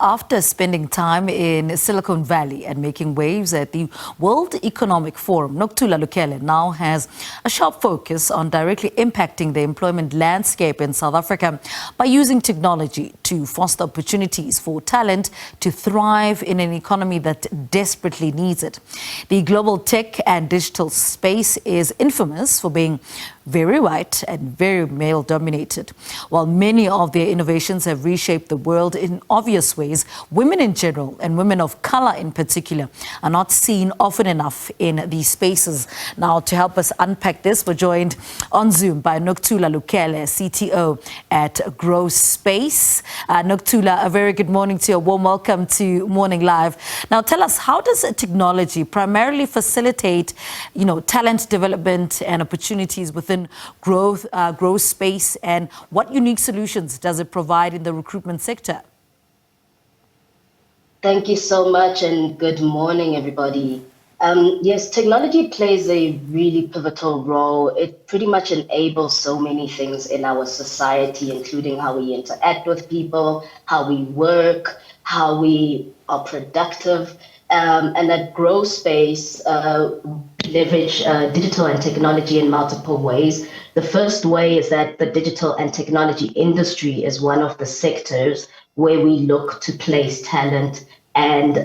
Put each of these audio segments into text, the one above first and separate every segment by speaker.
Speaker 1: After spending time in Silicon Valley and making waves at the World Economic Forum, Nokuthula Lukhele now has a sharp focus on directly impacting the employment landscape in South Africa by using technology to foster opportunities for talent to thrive in an economy that desperately needs it. The global tech and digital space is infamous for being very white and very male-dominated. While many of their innovations have reshaped the world in obvious ways, women in general and women of color in particular are not seen often enough in these spaces. Now, to help us unpack this, we're joined on Zoom by Nokuthula Lukhele, CTO at GrowSpace. Nokuthula, a very good morning to you. A warm welcome to Morning Live. Now, tell us, how does technology primarily facilitate, talent development and opportunities within GrowSpace, and what unique solutions does it provide in the recruitment sector?
Speaker 2: Thank you so much, and good morning, everybody. Yes, technology plays a really pivotal role. It pretty much enables so many things in our society, including how we interact with people, how we work, how we are productive. And at GrowSpace, leverage digital and technology in multiple ways. The first way is that the digital and technology industry is one of the sectors where we look to place talent and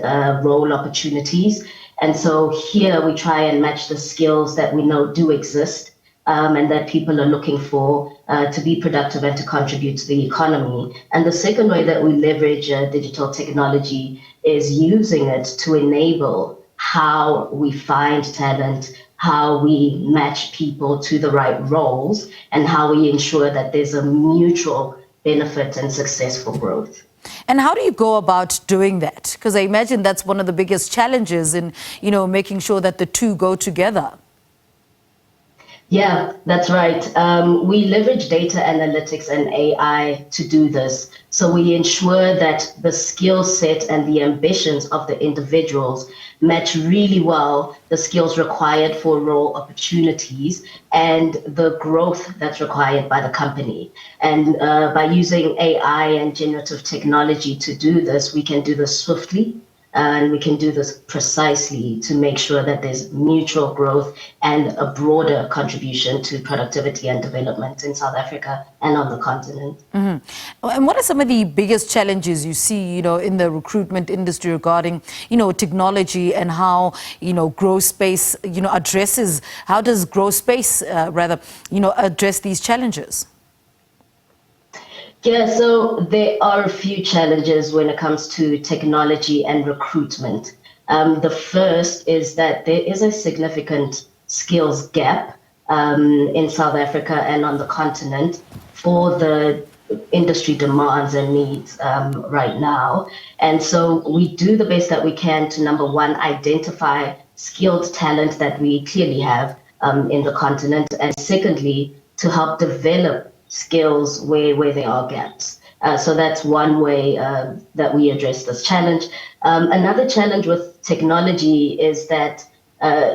Speaker 2: role opportunities. And so here we try and match the skills that we know do exist and that people are looking for to be productive and to contribute to the economy. And the second way that we leverage digital technology is using it to enable how we find talent, how we match people to the right roles, and how we ensure that there's a mutual benefit and successful growth.
Speaker 1: And how do you go about doing that? Because I imagine that's one of the biggest challenges in, making sure that the two go together.
Speaker 2: Yeah, that's right. We leverage data analytics and AI to do this. So we ensure that the skill set and the ambitions of the individuals match really well the skills required for role opportunities and the growth that's required by the company. And by using AI and generative technology to do this, we can do this swiftly. And we can do this precisely to make sure that there's mutual growth and a broader contribution to productivity and development in South Africa and on the continent.
Speaker 1: Mm-hmm. And what are some of the biggest challenges you see, in the recruitment industry regarding, technology, and how, GrowSpace, addresses, how does GrowSpace, address these challenges?
Speaker 2: Yeah, so there are a few challenges when it comes to technology and recruitment. The first is that there is a significant skills gap in South Africa and on the continent for the industry demands and needs right now. And so we do the best that we can to, number one, identify skilled talent that we clearly have in the continent, and secondly, to help develop skills where there are gaps. So that's one way that we address this challenge. Another challenge with technology is that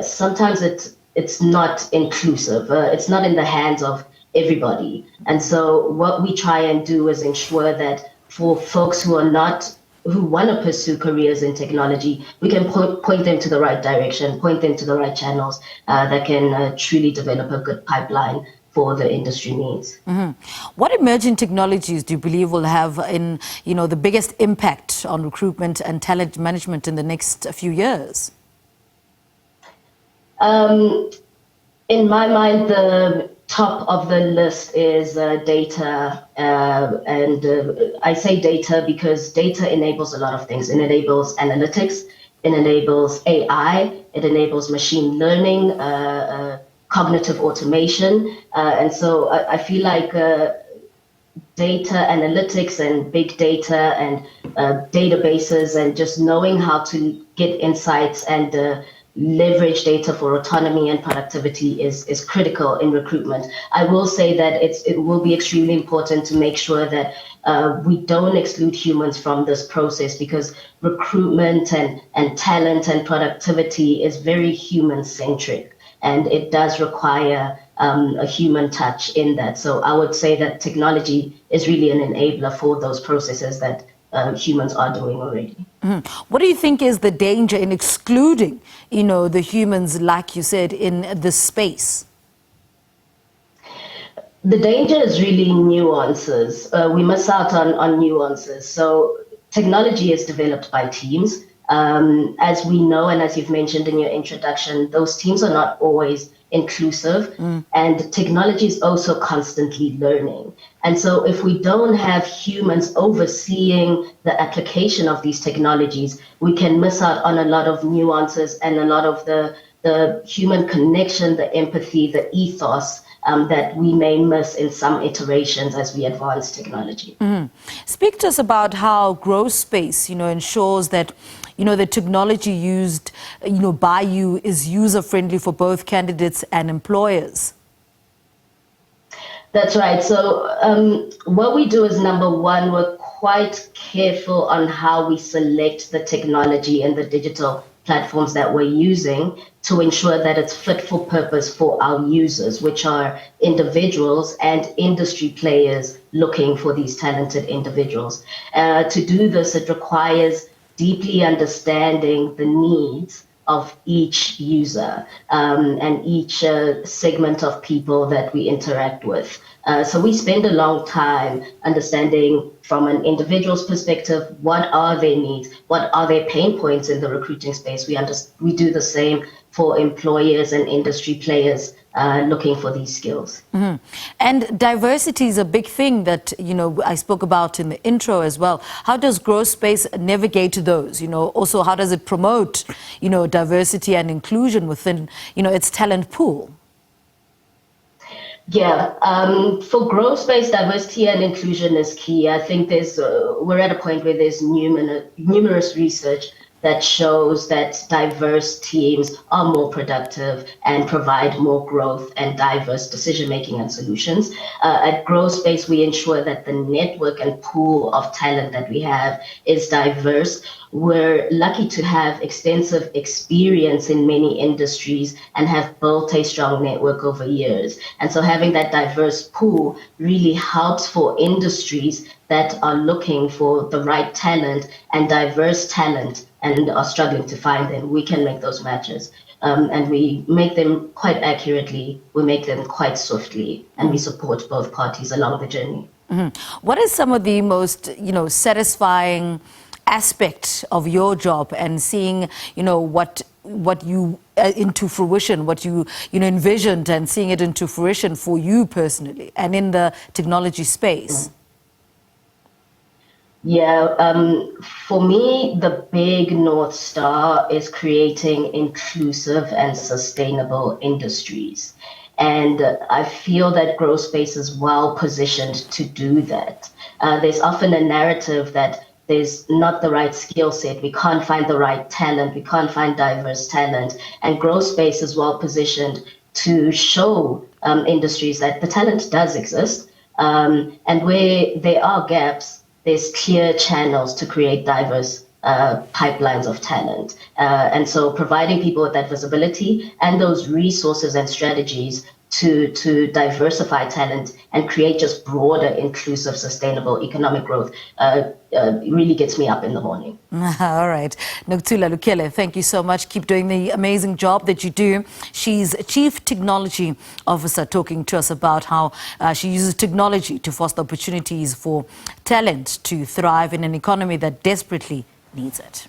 Speaker 2: sometimes it's not inclusive. It's not in the hands of everybody. And so what we try and do is ensure that for folks who want to pursue careers in technology, we can point them to the right direction, point them to the right channels that can truly develop a good pipeline for the industry needs.
Speaker 1: Mm-hmm. What emerging technologies do you believe will have in, the biggest impact on recruitment and talent management in the next few years?
Speaker 2: In my mind, the top of the list is data. And I say data because data enables a lot of things. It enables analytics, it enables AI, it enables machine learning, cognitive automation. And so I feel like data analytics and big data and databases and just knowing how to get insights and leverage data for autonomy and productivity is critical in recruitment. I will say that it will be extremely important to make sure that we don't exclude humans from this process, because recruitment and talent and productivity is very human-centric. And it does require a human touch in that. So I would say that technology is really an enabler for those processes that humans are doing already.
Speaker 1: What do you think is the danger in excluding, the humans, like you said, in this space?
Speaker 2: The danger is really nuances. We miss out on nuances. So technology is developed by teams. As we know, and as you've mentioned in your introduction, those teams are not always inclusive, and technology is also constantly learning. And so if we don't have humans overseeing the application of these technologies, we can miss out on a lot of nuances and a lot of the human connection, the empathy, the ethos that we may miss in some iterations as we advance technology.
Speaker 1: Speak to us about how GrowSpace, ensures that, the technology used, by you is user-friendly for both candidates and employers.
Speaker 2: That's right. So what we do is, number one, we're quite careful on how we select the technology and the digital platforms that we're using to ensure that it's fit for purpose for our users, which are individuals and industry players looking for these talented individuals. To do this, it requires deeply understanding the needs of each user and each segment of people that we interact with. So we spend a long time understanding from an individual's perspective, what are their needs? What are their pain points in the recruiting space? We do the same for employers and industry players looking for these skills.
Speaker 1: And diversity is a big thing that, I spoke about in the intro as well. How does GrowSpace navigate those? Also, how does it promote, diversity and inclusion within, its talent pool?
Speaker 2: Yeah, for GrowSpace, diversity and inclusion is key. I think we're at a point where there's numerous research that shows that diverse teams are more productive and provide more growth and diverse decision-making and solutions. At GrowSpace, we ensure that the network and pool of talent that we have is diverse. We're lucky to have extensive experience in many industries and have built a strong network over years. And so having that diverse pool really helps for industries that are looking for the right talent and diverse talent and are struggling to find them. We can make those matches. And we make them quite accurately, we make them quite swiftly, and we support both parties along the journey.
Speaker 1: What is some of the most, satisfying aspect of your job and seeing, what you into fruition, what you, envisioned and seeing it into fruition for you personally and in the technology space?
Speaker 2: Yeah, for me, the big North Star is creating inclusive and sustainable industries. And I feel that GrowSpace is well positioned to do that. There's often a narrative that there's not the right skill set, we can't find the right talent, we can't find diverse talent. And GrowSpace is well positioned to show industries that the talent does exist. And where there are gaps, there's clear channels to create diverse pipelines of talent. And so providing people with that visibility and those resources and strategies to diversify talent and create just broader, inclusive, sustainable economic growth really gets me up in the morning.
Speaker 1: All right. Nokuthula Lukhele, thank you so much. Keep doing the amazing job that you do. She's Chief Technology Officer, talking to us about how she uses technology to foster opportunities for talent to thrive in an economy that desperately needs it.